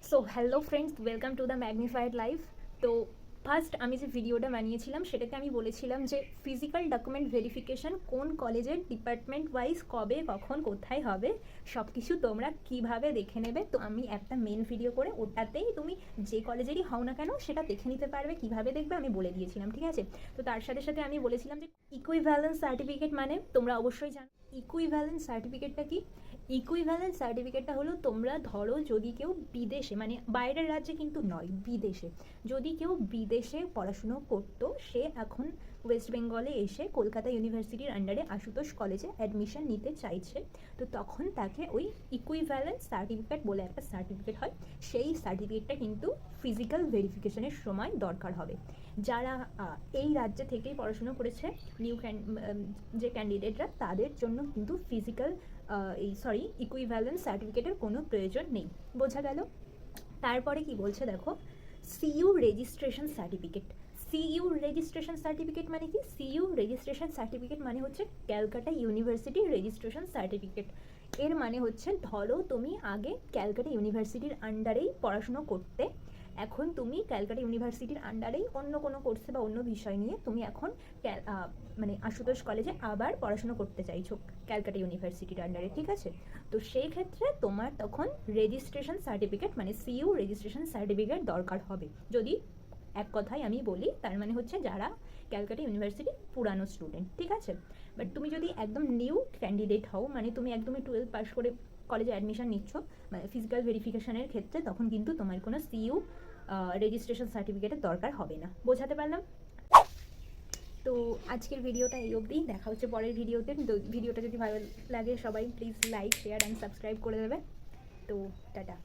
So hello friends, welcome to the magnified life. তো first আমি যে ভিডিওটা বানিয়েছিলাম সেটাতে আমি বলেছিলাম যে ফিজিক্যাল ডকুমেন্ট ভেরিফিকেশন কোন কলেজের ডিপার্টমেন্ট ওয়াইজ কবে কখন কোথায় হবে সব কিছু তোমরা কিভাবে দেখে নেবে। তো আমি একটা মেন ভিডিও করে ওটাতেই তুমি যে কলেজেরই হও না কেন সেটা দেখে নিতে পারবে। কিভাবে দেখবে আমি বলে দিয়েছিলাম, ঠিক আছে। তো তার সাথে সাথে আমি বলেছিলাম যে ইকুইভ্যালেন্স সার্টিফিকেট মানে তোমরা অবশ্যই জানো ইকুইভ্যালেন্স সার্টিফিকেটটা কি। ইকুইভ্যালেন্স সার্টিফিকেটটা হলো তোমরা ধরো যদি কেউ বিদেশে মানে বাইরের রাজ্যে কিন্তু নয়, বিদেশে যদি কেউ বিদেশে পড়াশুনো করতো, সে এখন ওয়েস্ট বেঙ্গলে এসে কলকাতা ইউনিভার্সিটির আন্ডারে আশুতোষ কলেজে অ্যাডমিশন নিতে চাইছে, তো তখন তাকে ওই ইকুইভ্যালেন্স সার্টিফিকেট বলে একটা সার্টিফিকেট হয়, সেই সার্টিফিকেটটা কিন্তু ফিজিক্যাল ভেরিফিকেশনের সময় দরকার হবে। যারা এই রাজ্যে থেকেই পড়াশুনো করেছে নিউ যে ক্যান্ডিডেটরা, তাদের জন্য কিন্তু ফিজিক্যাল ইকুইভ্যালেন্স সার্টিফিকেটের কোনো প্রয়োজন নেই। বোঝা গেল? তারপরে কি বলছে দেখো, CU registration certificate. CU registration certificate মানে কি? সিইউ রেজিস্ট্রেশন সার্টিফিকেট মানে হচ্ছে ক্যালকাটা ইউনিভার্সিটি রেজিস্ট্রেশন সার্টিফিকেট। এর মানে হচ্ছে ধরো তুমি আগে ক্যালকাটা ইউনিভার্সিটির আন্ডারেই পড়াশুনো করতে, এখন তুমি ক্যালকাটা ইউনিভার্সিটির আন্ডারেই অন্য কোনো কোর্সে বা অন্য বিষয় নিয়ে তুমি এখন মানে আশুতোষ কলেজে আবার পড়াশুনো করতে চাইছো ক্যালকাটা ইউনিভার্সিটির আন্ডারে, ঠিক আছে। তো সেই ক্ষেত্রে তোমার তখন রেজিস্ট্রেশন সার্টিফিকেট মানে সিইউ রেজিস্ট্রেশন সার্টিফিকেট দরকার হবে। যদি এক কথায় আমি বলি, তার মানে হচ্ছে যারা ক্যালকাটা ইউনিভার্সিটির পুরানো স্টুডেন্ট, ঠিক আছে। বাট তুমি যদি একদম নিউ ক্যান্ডিডেট হও, মানে তুমি একদমই 12 পাস করে কলেজে অ্যাডমিশন নিচ্ছ মানে ফিজিক্যাল ভেরিফিকেশনের ক্ষেত্রে, তখন কিন্তু তোমার কোনো সিইউ রেজিস্ট্রেশন সার্টিফিকেটের দরকার হবে না। বোঝাতে পারলাম? তো আজকের ভিডিওটা এই অবধি, দেখা হচ্ছে পরের ভিডিওতে। ভিডিওটা যদি ভালো লাগে সবাই please like share and subscribe করে দেবে। তো টাটা।